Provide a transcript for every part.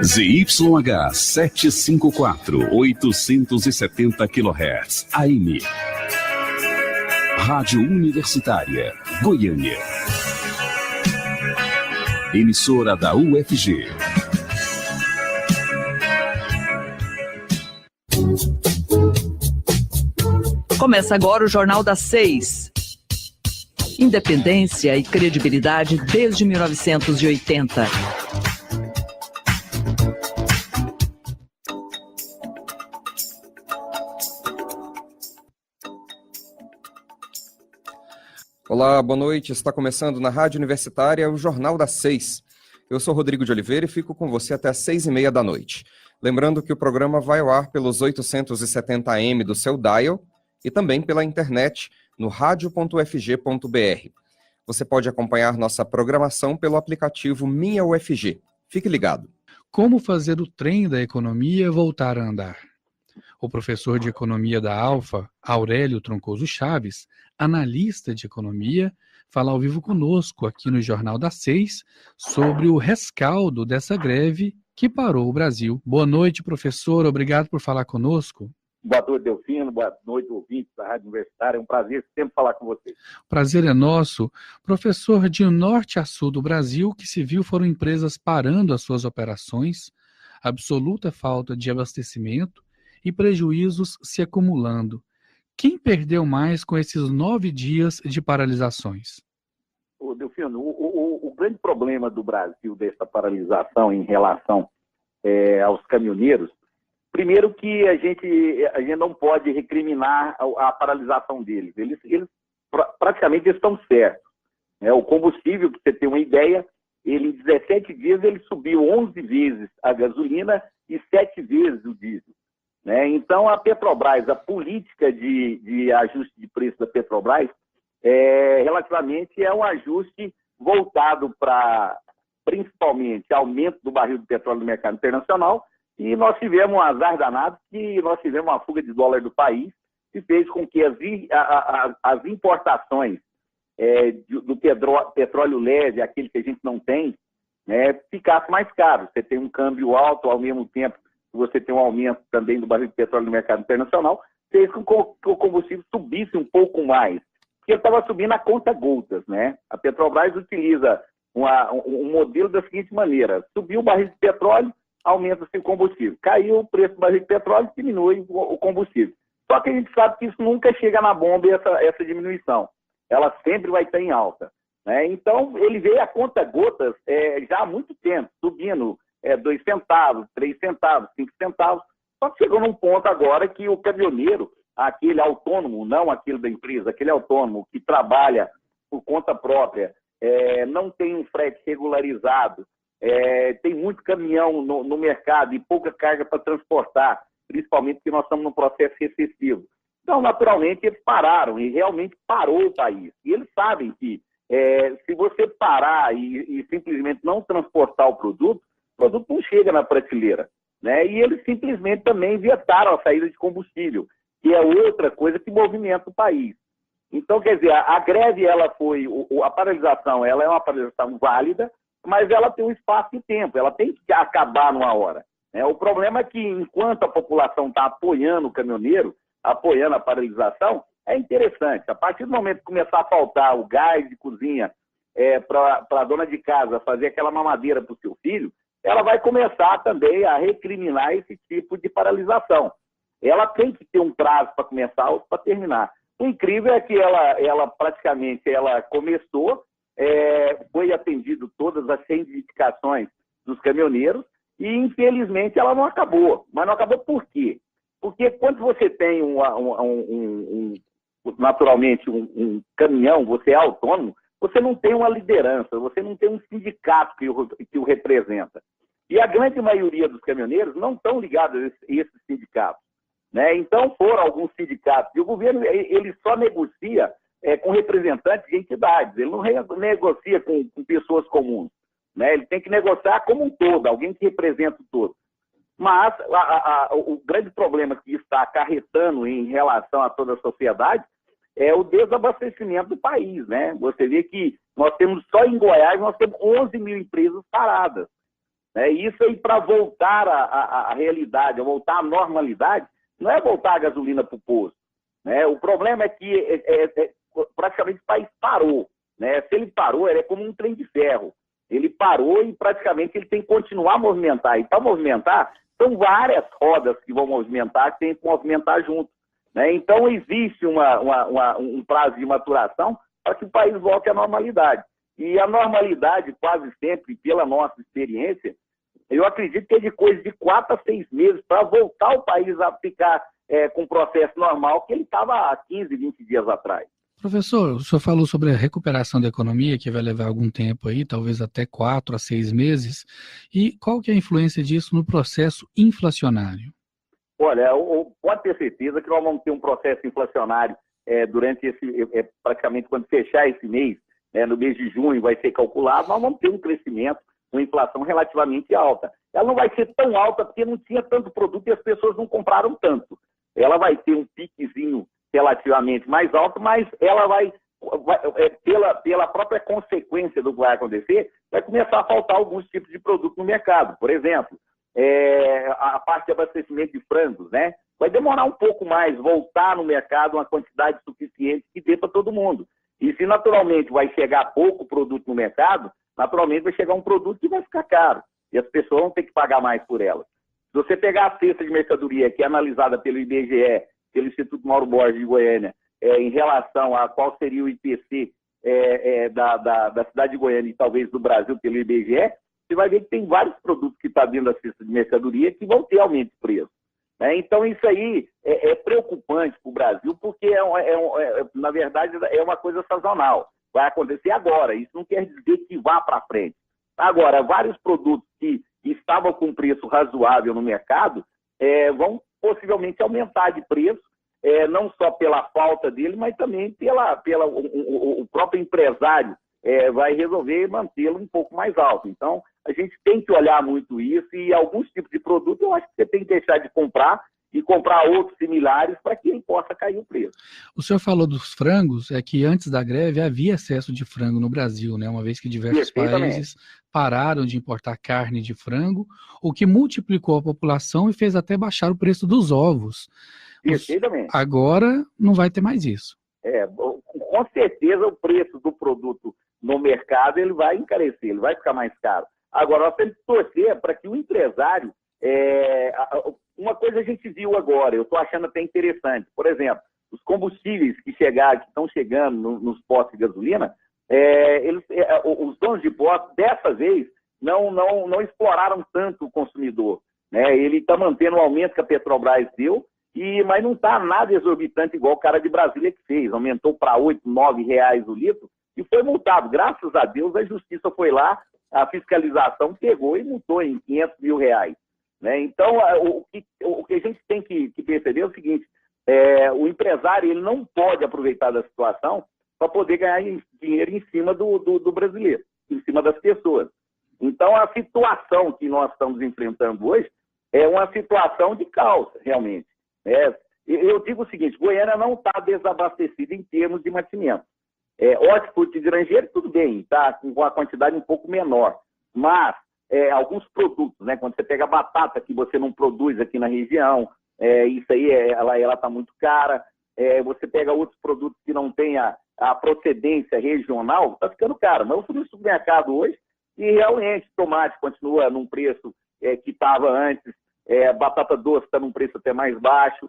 ZYH 754, 870 kHz, AM. Rádio Universitária, Goiânia. Emissora da UFG. Começa agora o Jornal das 6. Independência e credibilidade desde 1980. Olá, boa noite. Está começando na Rádio Universitária o Jornal das 6. Eu sou Rodrigo de Oliveira e fico com você até às 6h30 da noite. Lembrando que o programa vai ao ar pelos 870 AM do seu dial e também pela internet no radio.ufg.br. Você pode acompanhar nossa programação pelo aplicativo Minha UFG. Fique ligado. Como fazer o trem da economia voltar a andar? O professor de economia da Alfa, Aurélio Troncoso Chaves, analista de economia, fala ao vivo conosco aqui no Jornal das 6 sobre o rescaldo dessa greve que parou o Brasil. Boa noite, professor. Obrigado por falar conosco. Boa noite, Delfino. Boa noite, ouvintes da Rádio Universitária. É um prazer sempre falar com vocês. O prazer é nosso. Professor, de norte a sul do Brasil, o que se viu foram empresas parando as suas operações, absoluta falta de abastecimento e prejuízos se acumulando. Quem perdeu mais com esses 9 dias de paralisações? Delfino, o grande problema do Brasil dessa paralisação em relação aos caminhoneiros, primeiro que a gente não pode recriminar a paralisação deles. Eles praticamente estão certos. O combustível, para você ter uma ideia, em 17 dias ele subiu 11 vezes a gasolina e 7 vezes o diesel. Então, a Petrobras, a política de ajuste de preço da Petrobras, relativamente é um ajuste voltado para, principalmente, aumento do barril de petróleo no mercado internacional, e nós tivemos um azar danado, que nós tivemos uma fuga de dólar do país, que fez com que as importações do petróleo leve, aquele que a gente não tem, ficasse mais caro. Você tem um câmbio alto, ao mesmo tempo você tem um aumento também do barril de petróleo no mercado internacional, fez com que o combustível subisse um pouco mais, porque ele estava subindo a conta gotas, A Petrobras utiliza um modelo da seguinte maneira: subiu o barril de petróleo, aumenta-se o combustível. Caiu o preço do barril de petróleo, diminui o combustível. Só que a gente sabe que isso nunca chega na bomba, essa diminuição. Ela sempre vai estar em alta. Então, ele veio a conta gotas já há muito tempo, subindo 2 centavos, 3 centavos, 5 centavos. Só que chegou num ponto agora que o caminhoneiro, aquele autônomo, não aquele da empresa, aquele autônomo que trabalha por conta própria, não tem um frete regularizado, tem muito caminhão no mercado e pouca carga para transportar, principalmente porque nós estamos num processo recessivo. Então, naturalmente, eles pararam e realmente parou o país. E eles sabem que se você parar e simplesmente não transportar o produto não chega na prateleira. E eles simplesmente também vetaram a saída de combustível, que é outra coisa que movimenta o país. Então, quer dizer, a greve, a paralisação, ela é uma paralisação válida, mas ela tem um espaço e tempo, ela tem que acabar numa hora. O problema é que, enquanto a população está apoiando o caminhoneiro, apoiando a paralisação, é interessante. A partir do momento que começar a faltar o gás de cozinha para a dona de casa fazer aquela mamadeira para o seu filho, ela vai começar também a recriminar esse tipo de paralisação. Ela tem que ter um prazo para começar ou para terminar. O incrível é que ela praticamente começou, foi atendido todas as reivindicações dos caminhoneiros e, infelizmente, ela não acabou. Mas não acabou por quê? Porque quando você tem naturalmente um caminhão, você é autônomo, você não tem uma liderança, você não tem um sindicato que o representa. E a grande maioria dos caminhoneiros não estão ligados a esses sindicatos. Então, foram alguns sindicatos. E o governo ele só negocia com representantes de entidades, ele não negocia com pessoas comuns. Ele tem que negociar como um todo, alguém que representa o todo. Mas o grande problema que está acarretando em relação a toda a sociedade é o desabastecimento do país, Você vê que nós temos, só em Goiás, nós temos 11 mil empresas paradas. Né? E isso aí, para voltar à realidade, a voltar à normalidade, não é voltar a gasolina para o posto. Né? O problema é que praticamente o país parou. Né? Se ele parou, ele é como um trem de ferro. Ele parou e praticamente ele tem que continuar a movimentar. E para movimentar, são várias rodas que vão movimentar, que tem que movimentar junto. Né? Então, existe um prazo de maturação para que o país volte à normalidade. E a normalidade, quase sempre, pela nossa experiência, eu acredito que é de coisa de 4 a 6 meses para voltar o país a ficar com o processo normal que ele estava há 15, 20 dias atrás. Professor, o senhor falou sobre a recuperação da economia, que vai levar algum tempo aí, talvez até 4 a 6 meses. E qual que é a influência disso no processo inflacionário? Olha, pode ter certeza que nós vamos ter um processo inflacionário durante praticamente quando fechar esse mês, no mês de junho vai ser calculado, nós vamos ter um crescimento, uma inflação relativamente alta. Ela não vai ser tão alta porque não tinha tanto produto e as pessoas não compraram tanto. Ela vai ter um piquezinho relativamente mais alto, mas ela vai pela própria consequência do que vai acontecer, vai começar a faltar alguns tipos de produto no mercado. Por exemplo, a parte de abastecimento de frangos, né? Vai demorar um pouco mais voltar no mercado uma quantidade suficiente que dê para todo mundo. E se naturalmente vai chegar pouco produto no mercado, naturalmente vai chegar um produto que vai ficar caro. E as pessoas vão ter que pagar mais por ela. Se você pegar a cesta de mercadoria que é analisada pelo IBGE, pelo Instituto Mauro Borges de Goiânia, em relação a qual seria o IPC da cidade de Goiânia e talvez do Brasil pelo IBGE, você vai ver que tem vários produtos que estão dentro da cesta de mercadoria que vão ter aumento de preço. Né? Então, isso aí é preocupante para o Brasil, porque, na verdade, é uma coisa sazonal. Vai acontecer agora. Isso não quer dizer que vá para frente. Agora, vários produtos que estavam com preço razoável no mercado vão possivelmente aumentar de preço, não só pela falta dele, mas também o próprio empresário vai resolver mantê-lo um pouco mais alto. Então, a gente tem que olhar muito isso e alguns tipos de produto eu acho que você tem que deixar de comprar e comprar outros similares para que ele possa cair o preço. O senhor falou dos frangos, que antes da greve havia excesso de frango no Brasil, né? Uma vez que diversos países pararam de importar carne de frango, o que multiplicou a população e fez até baixar o preço dos ovos. Agora não vai ter mais isso. Com certeza o preço do produto no mercado ele vai encarecer, ele vai ficar mais caro. Agora, nós temos que torcer para que o empresário... Uma coisa a gente viu agora, eu estou achando até interessante. Por exemplo, os combustíveis que estão chegando nos postos de gasolina, os donos de postos, dessa vez, não exploraram tanto o consumidor. Né? Ele está mantendo o aumento que a Petrobras deu, mas não está nada exorbitante igual o cara de Brasília que fez. Aumentou para R$8, R$9 o litro e foi multado. Graças a Deus, a justiça foi lá, a fiscalização pegou e multou em R$500 mil. Né? Então, o que a gente tem que perceber é o seguinte, o empresário ele não pode aproveitar da situação para poder ganhar dinheiro em cima do brasileiro, em cima das pessoas. Então, a situação que nós estamos enfrentando hoje é uma situação de caos, realmente. Eu digo o seguinte, Goiânia não está desabastecida em termos de mantimento. Hortifruti de Grangeiro, tudo bem, está com a quantidade um pouco menor, mas alguns produtos, né, quando você pega batata que você não produz aqui na região, isso aí ela está muito cara, você pega outros produtos que não têm a procedência regional, está ficando caro. Mas eu fui no supermercado hoje e realmente tomate continua num preço que estava antes, batata doce está num preço até mais baixo,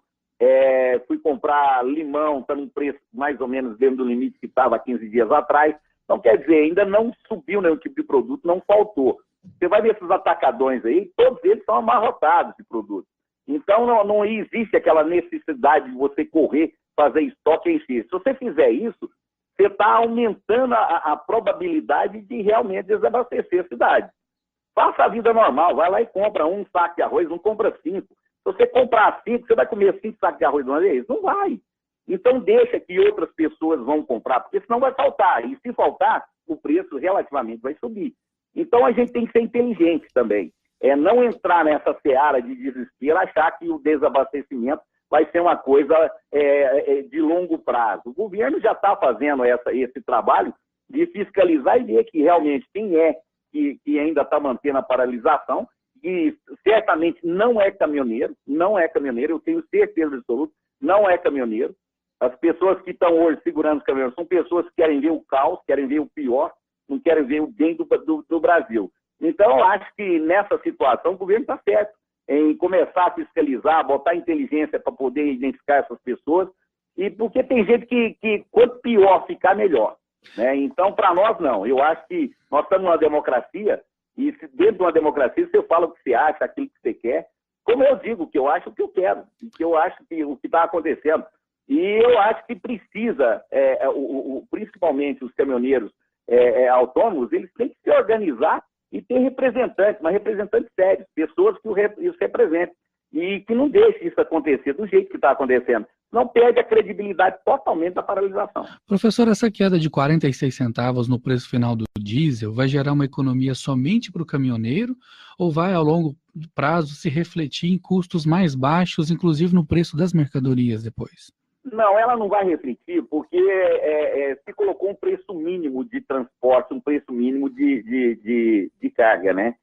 fui comprar limão, está num preço mais ou menos dentro do limite que estava 15 dias atrás. Então, quer dizer, ainda não subiu nenhum tipo de produto, não faltou. Você vai ver esses atacadões aí, todos eles são amarrotados de produto. Então, não existe aquela necessidade de você correr, fazer estoque em si. Se você fizer isso, você está aumentando a probabilidade de realmente desabastecer a cidade. Faça a vida normal, vai lá e compra um saco de arroz, não compra 5. Se você comprar 5, você vai comer 5 sacos de arroz de uma vez? Não vai. Então, deixa que outras pessoas vão comprar, porque senão vai faltar. E se faltar, o preço relativamente vai subir. Então, a gente tem que ser inteligente também. Não entrar nessa seara de desespero, achar que o desabastecimento vai ser uma coisa de longo prazo. O governo já está fazendo esse trabalho de fiscalizar e ver que realmente quem que ainda está mantendo a paralisação, e certamente não é caminhoneiro, eu tenho certeza absoluta, não é caminhoneiro. As pessoas que estão hoje segurando os caminhões são pessoas que querem ver o caos, querem ver o pior, não querem ver o bem do Brasil. Então, eu acho que nessa situação o governo está certo em começar a fiscalizar, botar inteligência para poder identificar essas pessoas, e porque tem gente que quanto pior ficar, melhor. Né? Então, para nós, não. Eu acho que nós estamos numa democracia, e dentro de uma democracia você fala o que você acha, aquilo que você quer. Como eu digo, que eu acho o que eu quero, que eu acho que o que está acontecendo. E eu acho que precisa, principalmente os caminhoneiros autônomos, eles têm que se organizar e ter representantes, mas representantes sérios, pessoas que os representem. E que não deixe isso acontecer do jeito que está acontecendo. Não perde a credibilidade totalmente da paralisação. Professor, essa queda de 46 centavos no preço final do diesel vai gerar uma economia somente para o caminhoneiro ou vai, ao longo prazo, se refletir em custos mais baixos, inclusive no preço das mercadorias depois? Não, ela não vai refletir porque se colocou um preço mínimo de transporte, um preço mínimo de carga, né?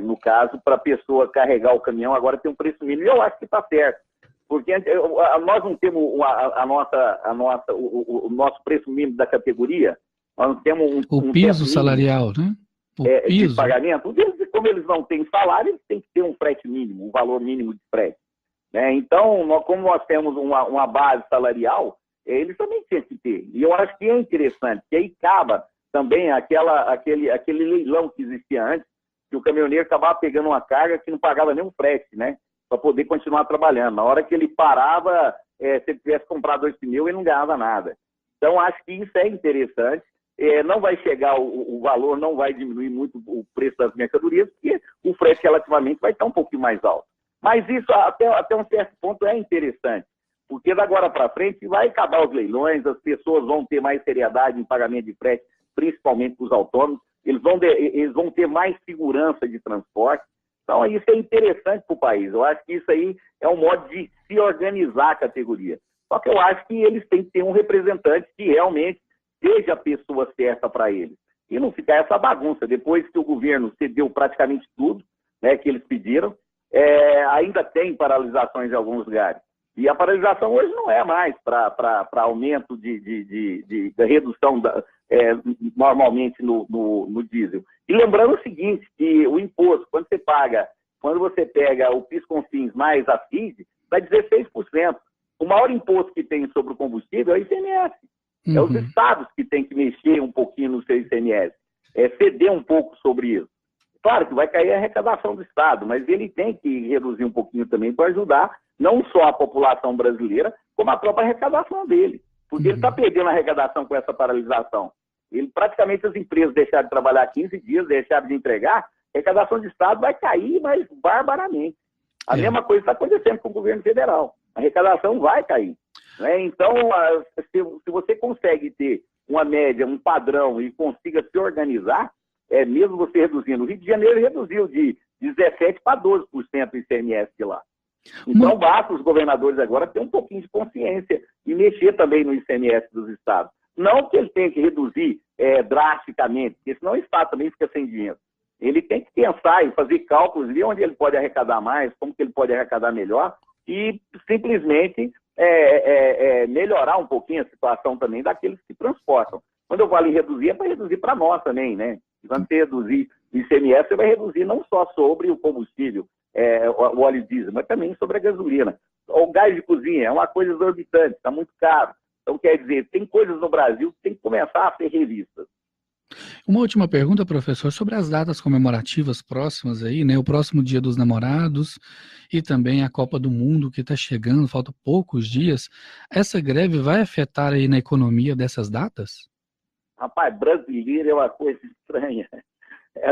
No caso, para a pessoa carregar o caminhão, agora tem um preço mínimo. E eu acho que está certo, porque nós não temos o nosso preço mínimo da categoria, nós não temos o piso salarial, né? O piso de pagamento. Como eles não têm salário, eles têm que ter um frete mínimo, um valor mínimo de frete. Né? Então, como nós temos uma base salarial, eles também têm que ter. E eu acho que é interessante, que aí acaba também aquele leilão que existia antes, que o caminhoneiro acabava pegando uma carga que não pagava nem um frete, né? Para poder continuar trabalhando. Na hora que ele parava, se ele tivesse comprado 2 pneus, ele não ganhava nada. Então, acho que isso é interessante. Não vai chegar, o valor não vai diminuir muito o preço das mercadorias, porque o frete relativamente vai estar um pouquinho mais alto. Mas isso, até um certo ponto, é interessante, porque da agora para frente vai acabar os leilões, as pessoas vão ter mais seriedade em pagamento de frete, principalmente para os autônomos, eles vão ter mais segurança de transporte. Então, isso é interessante para o país. Eu acho que isso aí é um modo de se organizar a categoria. Só que eu acho que eles têm que ter um representante que realmente seja a pessoa certa para eles. E não ficar essa bagunça. Depois que o governo cedeu praticamente tudo, né, que eles pediram, ainda tem paralisações em alguns lugares. E a paralisação hoje não é mais para aumento de redução normalmente no diesel. E lembrando o seguinte, que o imposto, quando você pega o PIS/COFINS mais a FID, dá 16%. O maior imposto que tem sobre o combustível é o ICMS. É os estados que têm que mexer um pouquinho no seu ICMS, ceder um pouco sobre isso. Claro que vai cair a arrecadação do Estado, mas ele tem que reduzir um pouquinho também para ajudar não só a população brasileira, como a própria arrecadação dele. Porque ele está perdendo a arrecadação com essa paralisação. Praticamente as empresas deixaram de trabalhar 15 dias, deixaram de entregar, a arrecadação do Estado vai cair, mas barbaramente. A mesma coisa está acontecendo com o governo federal. A arrecadação vai cair. Né? Então, se você consegue ter uma média, um padrão e consiga se organizar, mesmo você reduzindo. O Rio de Janeiro reduziu de 17% para 12% o ICMS de lá. Então, basta os governadores agora ter um pouquinho de consciência e mexer também no ICMS dos estados. Não que ele tenha que reduzir drasticamente, porque senão o estado também fica sem dinheiro. Ele tem que pensar e fazer cálculos, ver onde ele pode arrecadar mais, como que ele pode arrecadar melhor e simplesmente melhorar um pouquinho a situação também daqueles que transportam. Quando eu falo em reduzir, é para reduzir para nós também, né? Quando você reduzir o ICMS, você vai reduzir não só sobre o combustível, o óleo diesel, mas também sobre a gasolina. O gás de cozinha é uma coisa exorbitante, está muito caro. Então, quer dizer, tem coisas no Brasil que tem que começar a ser revistas. Uma última pergunta, professor, sobre as datas comemorativas próximas aí, né? O próximo Dia dos Namorados e também a Copa do Mundo que está chegando, faltam poucos dias. Essa greve vai afetar aí na economia dessas datas? Rapaz, brasileiro é uma coisa estranha.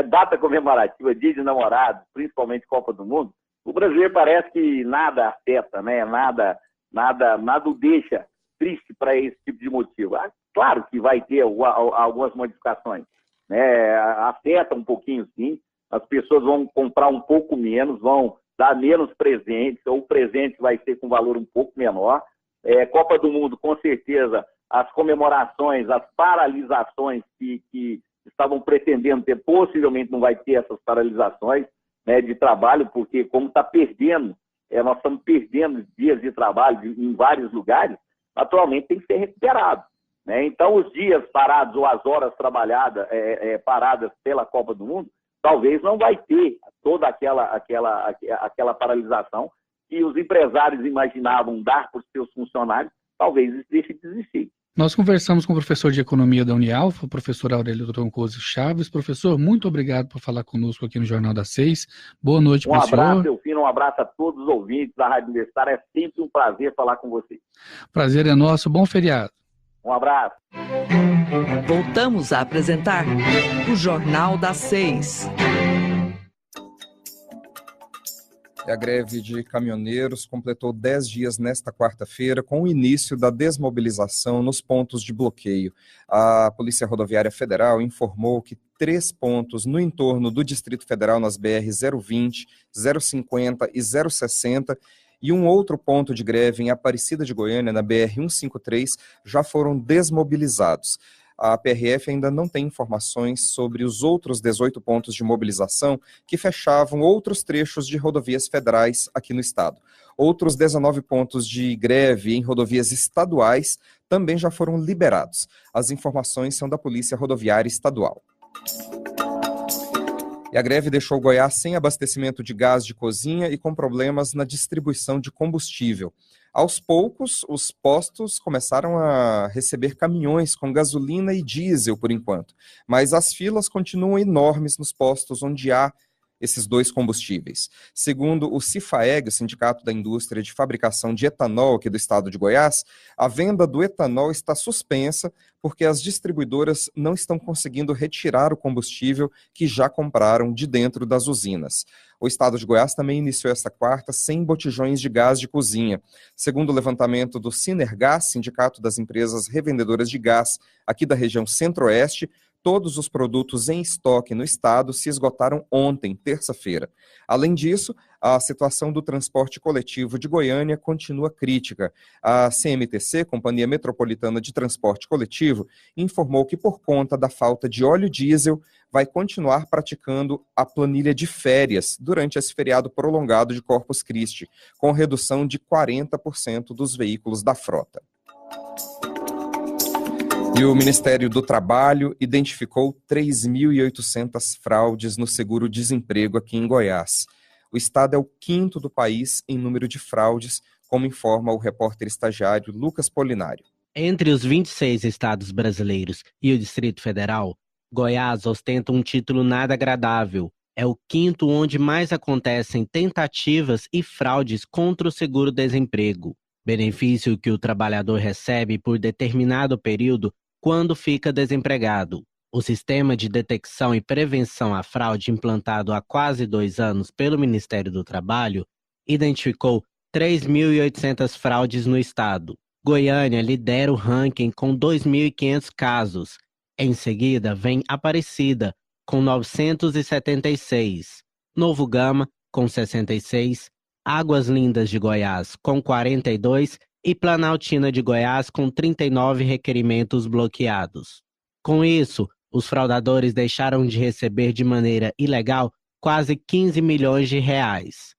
Data comemorativa, Dia de Namorados, principalmente Copa do Mundo, o brasileiro parece que nada afeta, né? Nada o deixa triste para esse tipo de motivo. Claro que vai ter algumas modificações, né? Afeta um pouquinho, sim. As pessoas vão comprar um pouco menos, vão dar menos presentes, ou o presente vai ser com valor um pouco menor. Copa do Mundo, com certeza, as comemorações, as paralisações que estavam pretendendo ter, possivelmente não vai ter essas paralisações, né, de trabalho, porque como está perdendo, nós estamos perdendo dias de trabalho em vários lugares, naturalmente tem que ser recuperado, né? Então, os dias parados ou as horas trabalhadas, paradas pela Copa do Mundo, talvez não vai ter toda aquela paralisação que os empresários imaginavam dar para os seus funcionários, talvez isso deixe de existir. Nós conversamos com o professor de Economia da Unialfa, o professor Aurélio Troncoso Chaves. Professor, muito obrigado por falar conosco aqui no Jornal das 6. Boa noite para o senhor. Um abraço, Delfino, um abraço a todos os ouvintes da Rádio Universitária. É sempre um prazer falar com você. Prazer é nosso. Bom feriado. Um abraço. Voltamos a apresentar o Jornal das 6. A greve de caminhoneiros completou 10 dias nesta quarta-feira, com o início da desmobilização nos pontos de bloqueio. A Polícia Rodoviária Federal informou que 3 pontos no entorno do Distrito Federal, nas BR 020, 050 e 060, e um outro ponto de greve em Aparecida de Goiânia, na BR 153, já foram desmobilizados. A PRF ainda não tem informações sobre os outros 18 pontos de mobilização que fechavam outros trechos de rodovias federais aqui no estado. Outros 19 pontos de greve em rodovias estaduais também já foram liberados. As informações são da Polícia Rodoviária Estadual. E a greve deixou Goiás sem abastecimento de gás de cozinha e com problemas na distribuição de combustível. Aos poucos, os postos começaram a receber caminhões com gasolina e diesel por enquanto, mas as filas continuam enormes nos postos onde há esses dois combustíveis. Segundo o Cifaeg, o Sindicato da Indústria de Fabricação de Etanol aqui do estado de Goiás, a venda do etanol está suspensa porque as distribuidoras não estão conseguindo retirar o combustível que já compraram de dentro das usinas. O estado de Goiás também iniciou esta quarta 100 botijões de gás de cozinha. Segundo o levantamento do Sinergás, Sindicato das Empresas Revendedoras de Gás aqui da região Centro-Oeste, todos os produtos em estoque no estado se esgotaram ontem, terça-feira. Além disso, a situação do transporte coletivo de Goiânia continua crítica. A CMTC, Companhia Metropolitana de Transporte Coletivo, informou que por conta da falta de óleo diesel, vai continuar praticando a planilha de férias durante esse feriado prolongado de Corpus Christi, com redução de 40% dos veículos da frota. E o Ministério do Trabalho identificou 3.800 fraudes no seguro-desemprego aqui em Goiás. O estado é o 5º do país em número de fraudes, como informa o repórter estagiário Lucas Polinário. Entre os 26 estados brasileiros e o Distrito Federal, Goiás ostenta um título nada agradável. É o 5º onde mais acontecem tentativas e fraudes contra o seguro-desemprego, benefício que o trabalhador recebe por determinado período quando fica desempregado. O sistema de detecção e prevenção à fraude implantado há quase 2 anos pelo Ministério do Trabalho identificou 3.800 fraudes no estado. Goiânia lidera o ranking com 2.500 casos. Em seguida vem Aparecida, com 976, Novo Gama, com 66, Águas Lindas de Goiás, com 42 e Planaltina de Goiás com 39 requerimentos bloqueados. Com isso, os fraudadores deixaram de receber de maneira ilegal quase 15 milhões de reais.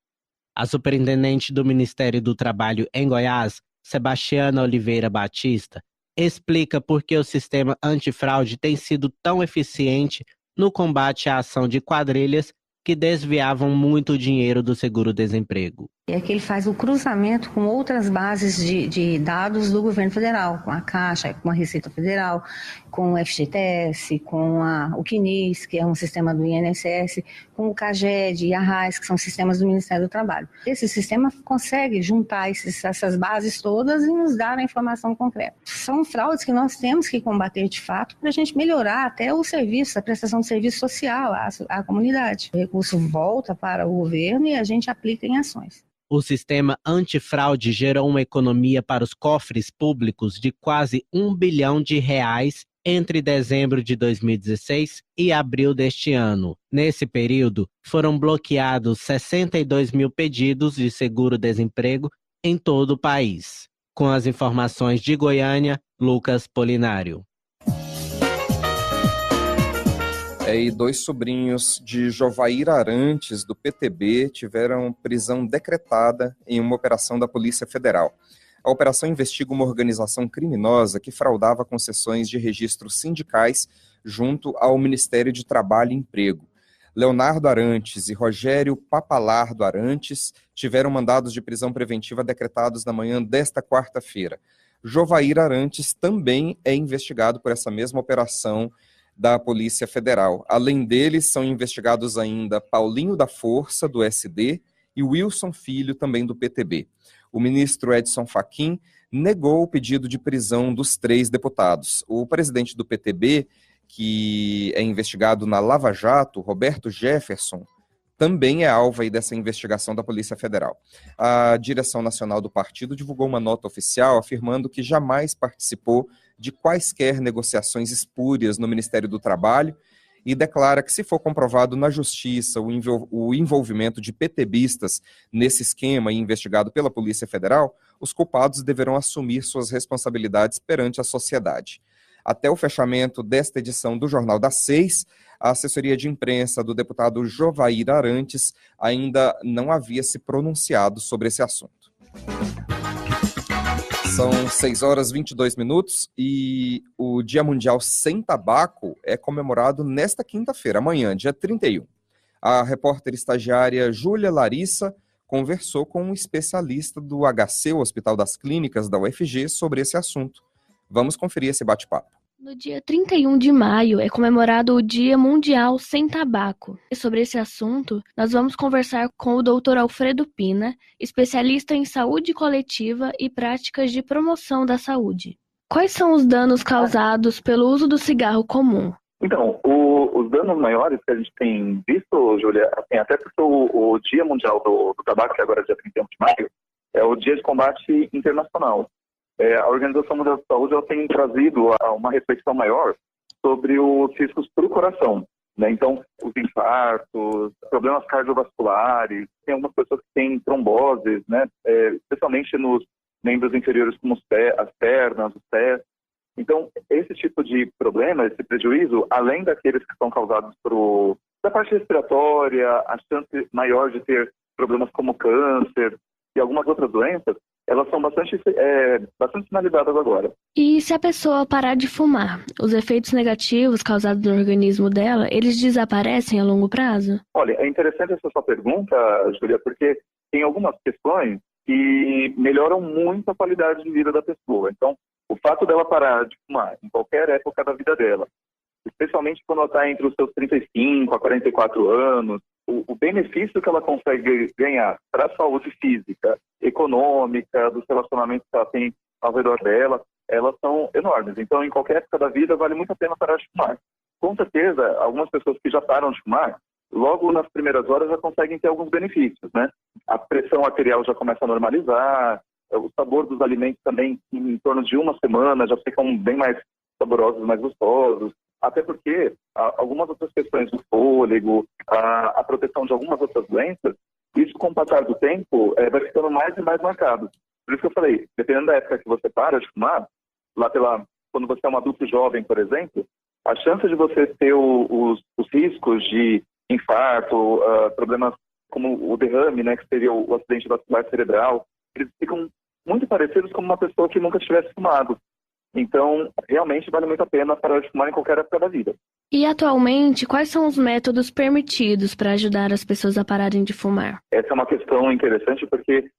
A superintendente do Ministério do Trabalho em Goiás, Sebastiana Oliveira Batista, explica por que o sistema antifraude tem sido tão eficiente no combate à ação de quadrilhas que desviavam muito dinheiro do seguro-desemprego. É que ele faz o cruzamento com outras bases de dados do governo federal, com a Caixa, com a Receita Federal, com o FGTS, com o CNIS, que é um sistema do INSS, com o CAGED e a RAIS, que são sistemas do Ministério do Trabalho. Esse sistema consegue juntar essas bases todas e nos dar a informação concreta. São fraudes que nós temos que combater de fato para a gente melhorar até o serviço, a prestação de serviço social à comunidade. O recurso volta para o governo e a gente aplica em ações. O sistema antifraude gerou uma economia para os cofres públicos de quase R$1 bilhão entre dezembro de 2016 e abril deste ano. Nesse período, foram bloqueados 62 mil pedidos de seguro-desemprego em todo o país. Com as informações de Goiânia, Lucas Polinário. E 2 sobrinhos de Jovair Arantes, do PTB, tiveram prisão decretada em uma operação da Polícia Federal. A operação investiga uma organização criminosa que fraudava concessões de registros sindicais junto ao Ministério de Trabalho e Emprego. Leonardo Arantes e Rogério Papalardo Arantes tiveram mandados de prisão preventiva decretados na manhã desta quarta-feira. Jovair Arantes também é investigado por essa mesma operação da Polícia Federal. Além deles, são investigados ainda Paulinho da Força, do SD, e Wilson Filho, também do PTB. O ministro Edson Fachin negou o pedido de prisão dos 3 deputados. O presidente do PTB, que é investigado na Lava Jato, Roberto Jefferson, também é alvo aí dessa investigação da Polícia Federal. A direção nacional do partido divulgou uma nota oficial afirmando que jamais participou de quaisquer negociações espúrias no Ministério do Trabalho e declara que, se for comprovado na Justiça o envolvimento de PTBistas nesse esquema e investigado pela Polícia Federal, os culpados deverão assumir suas responsabilidades perante a sociedade. Até o fechamento desta edição do Jornal das 6, a assessoria de imprensa do deputado Jovair Arantes ainda não havia se pronunciado sobre esse assunto. São 6h22 e o Dia Mundial Sem Tabaco é comemorado nesta quinta-feira, amanhã, dia 31. A repórter estagiária Júlia Larissa conversou com um especialista do HC, o Hospital das Clínicas da UFG, sobre esse assunto. Vamos conferir esse bate-papo. No dia 31 de maio é comemorado o Dia Mundial Sem Tabaco. E sobre esse assunto, nós vamos conversar com o Dr. Alfredo Pina, especialista em saúde coletiva e práticas de promoção da saúde. Quais são os danos causados pelo uso do cigarro comum? Então, os danos maiores que a gente tem visto, Júlia, assim, até porque o Dia Mundial do Tabaco, que agora é dia 31 de maio, é o Dia de Combate Internacional. A Organização Mundial da Saúde ela tem trazido uma reflexão maior sobre os riscos para o coração, né? Então, os infartos, problemas cardiovasculares, tem algumas pessoas que têm tromboses, né? Especialmente nos membros inferiores como as pernas, os pés. Então, esse tipo de problema, esse prejuízo, além daqueles que são causados da parte respiratória, a chance maior de ter problemas como câncer e algumas outras doenças, elas são bastante sinalizadas agora. E se a pessoa parar de fumar, os efeitos negativos causados no organismo dela, eles desaparecem a longo prazo? Olha, é interessante essa sua pergunta, Júlia, porque tem algumas questões que melhoram muito a qualidade de vida da pessoa. Então, o fato dela parar de fumar em qualquer época da vida dela, especialmente quando ela está entre os seus 35 a 44 anos, o benefício que ela consegue ganhar para a saúde física, econômica, dos relacionamentos que ela tem ao redor dela, elas são enormes. Então, em qualquer época da vida, vale muito a pena parar de fumar. Com certeza, algumas pessoas que já param de fumar, logo nas primeiras horas já conseguem ter alguns benefícios, né? A pressão arterial já começa a normalizar, o sabor dos alimentos também, em torno de uma semana, já ficam bem mais saborosos, mais gostosos. Até porque algumas outras questões do fôlego, a proteção de algumas outras doenças, isso com o passar do tempo vai ficando mais e mais marcado. Por isso que eu falei, dependendo da época que você para de fumar, quando você é um adulto jovem, por exemplo, a chance de você ter os riscos de infarto, problemas como o derrame, né, que seria o acidente vascular cerebral, eles ficam muito parecidos com uma pessoa que nunca tivesse fumado. Então, realmente vale muito a pena parar de fumar em qualquer época da vida. E atualmente, quais são os métodos permitidos para ajudar as pessoas a pararem de fumar? Essa é uma questão interessante porque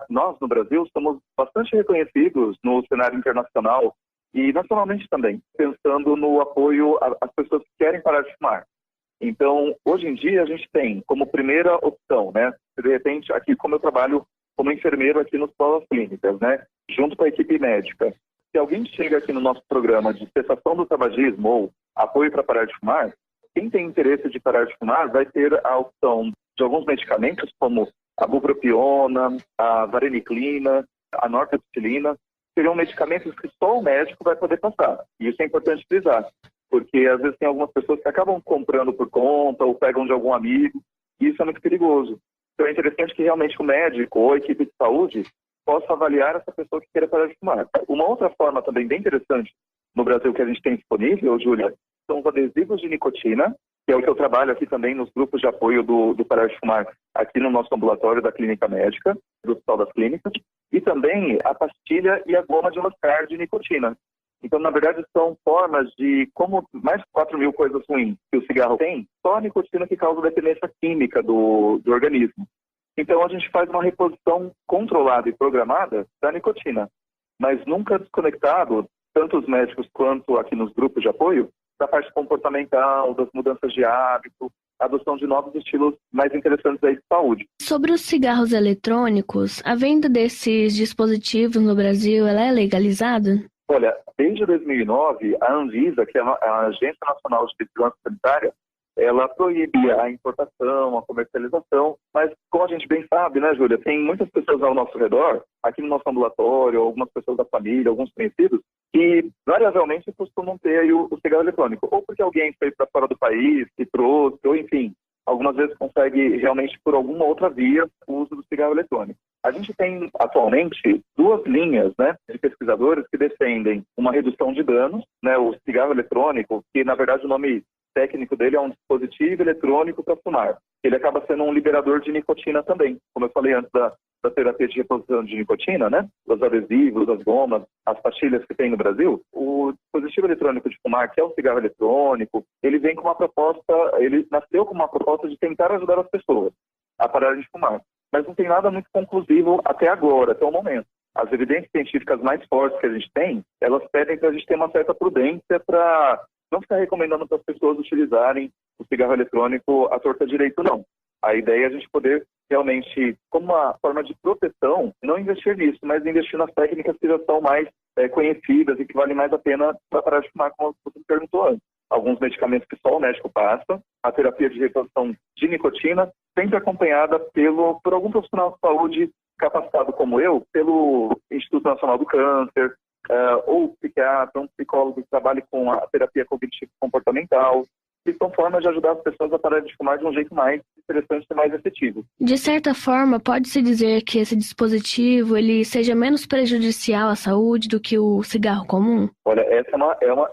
nós, no Brasil, somos bastante reconhecidos no cenário internacional e nacionalmente também, pensando no apoio às pessoas que querem parar de fumar. Então, hoje em dia, a gente tem como primeira opção, né? De repente, aqui, como eu trabalho como enfermeiro aqui nos hospital das clínicas, né? Junto com a equipe médica. Se alguém chega aqui no nosso programa de cessação do tabagismo ou apoio para parar de fumar, quem tem interesse de parar de fumar vai ter a opção de alguns medicamentos como a bupropiona, a vareniclina, a nortriptilina, seriam medicamentos que só o médico vai poder passar. E isso é importante frisar, porque às vezes tem algumas pessoas que acabam comprando por conta ou pegam de algum amigo, e isso é muito perigoso. Então é interessante que realmente o médico ou a equipe de saúde possa avaliar essa pessoa que queira parar de fumar. Uma outra forma também bem interessante no Brasil que a gente tem disponível, Júlia, são os adesivos de nicotina, que é o que eu trabalho aqui também nos grupos de apoio do Parar de Fumar, aqui no nosso ambulatório da Clínica Médica, do Hospital das Clínicas, e também a pastilha e a goma de mascar de nicotina. Então, na verdade, são formas de, como mais de 4.000 coisas ruins que o cigarro tem, só a nicotina que causa dependência química do organismo. Então, a gente faz uma reposição controlada e programada da nicotina, mas nunca desconectado, tanto os médicos quanto aqui nos grupos de apoio, da parte comportamental, das mudanças de hábito, a adoção de novos estilos mais interessantes aí de saúde. Sobre os cigarros eletrônicos, a venda desses dispositivos no Brasil, ela é legalizada? Olha, desde 2009, a Anvisa, que é a Agência Nacional de Vigilância Sanitária, ela proíbe a importação, a comercialização, mas como a gente bem sabe, né, Júlia, tem muitas pessoas ao nosso redor, aqui no nosso ambulatório, algumas pessoas da família, alguns conhecidos, que variavelmente costumam ter aí o cigarro eletrônico, ou porque alguém foi para fora do país e trouxe, ou enfim, algumas vezes consegue realmente por alguma outra via o uso do cigarro eletrônico. A gente tem atualmente 2 linhas, né, de pesquisadores que defendem uma redução de danos, né, o cigarro eletrônico, que na verdade o nome técnico dele é um dispositivo eletrônico para fumar. Ele acaba sendo um liberador de nicotina também, como eu falei antes da terapia de reposição de nicotina, né? Os adesivos, as gomas, as pastilhas que tem no Brasil. O dispositivo eletrônico de fumar, que é o cigarro eletrônico, ele vem com uma proposta, ele nasceu com uma proposta de tentar ajudar as pessoas a pararem de fumar. Mas não tem nada muito conclusivo até agora, até o momento. As evidências científicas mais fortes que a gente tem, elas pedem para a gente ter uma certa prudência para não ficar recomendando para as pessoas utilizarem o cigarro eletrônico à torta direito, não. A ideia é a gente poder realmente, como uma forma de proteção, não investir nisso, mas investir nas técnicas que já são mais conhecidas e que valem mais a pena para parar de fumar, como você perguntou antes. Alguns medicamentos que só o médico passa, a terapia de reposição de nicotina, sempre acompanhada por algum profissional de saúde capacitado como eu, pelo Instituto Nacional do Câncer, ou psiquiatra, um psicólogo que trabalhe com a terapia cognitivo-comportamental, que são formas de ajudar as pessoas a parar de fumar de um jeito mais interessante e mais efetivo. De certa forma, pode-se dizer que esse dispositivo ele seja menos prejudicial à saúde do que o cigarro comum? Olha, essa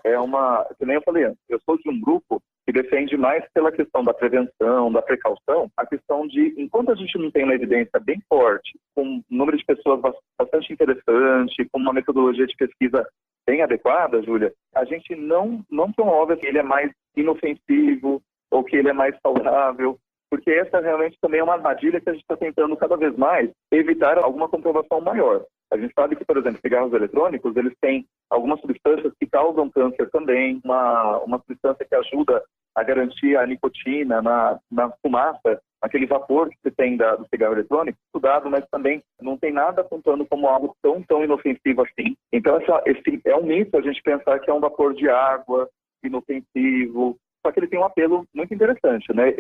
é uma que nem eu falei antes, eu sou de um grupo que defende mais pela questão da prevenção, da precaução, a questão de, enquanto a gente não tem uma evidência bem forte, com um número de pessoas bastante interessante, com uma metodologia de pesquisa bem adequada, Júlia, a gente não promove que ele é mais inofensivo ou que ele é mais saudável, porque essa realmente também é uma armadilha que a gente está tentando cada vez mais evitar alguma comprovação maior. A gente sabe que, por exemplo, cigarros eletrônicos, eles têm algumas substâncias que causam câncer também, uma substância que ajuda a garantir a nicotina na fumaça, aquele vapor que se tem do cigarro eletrônico, estudado, mas também não tem nada apontando como algo tão inofensivo assim. Então, esse é um mito a gente pensar que é um vapor de água inofensivo, só que ele tem um apelo muito interessante, né?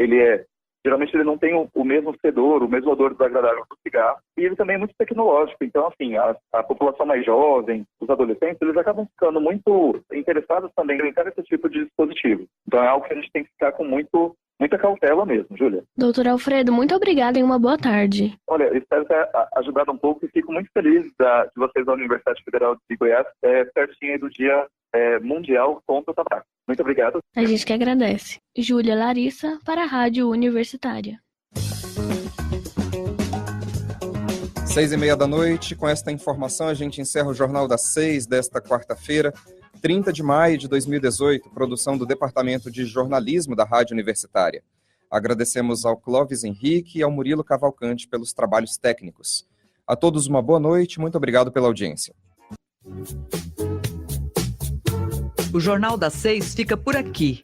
Geralmente ele não tem o mesmo fedor, o mesmo odor desagradável do cigarro, e ele também é muito tecnológico. Então, assim, a população mais jovem, os adolescentes, eles acabam ficando muito interessados também em brincar esse tipo de dispositivo. Então é algo que a gente tem que ficar com muita cautela mesmo, Júlia. Doutor Alfredo, muito obrigada e uma boa tarde. Olha, eu espero ter ajudado um pouco e fico muito feliz de vocês da Universidade Federal de Goiás, pertinho do Dia Mundial contra o Tabaco. Muito obrigado. A gente que agradece. Júlia Larissa, para a Rádio Universitária. 6h30 da noite, com esta informação a gente encerra o Jornal das 6 desta quarta-feira, 30 de maio de 2018, produção do Departamento de Jornalismo da Rádio Universitária. Agradecemos ao Clóvis Henrique e ao Murilo Cavalcante pelos trabalhos técnicos. A todos uma boa noite, muito obrigado pela audiência. O Jornal das 6 fica por aqui.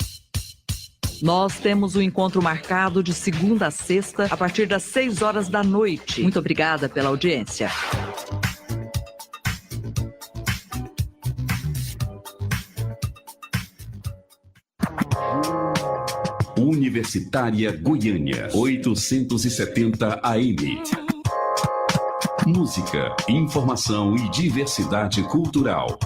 Nós temos um encontro marcado de segunda a sexta, a partir das 6 horas da noite. Muito obrigada pela audiência. Universitária Goiânia, 870 AM. Música, informação e diversidade cultural.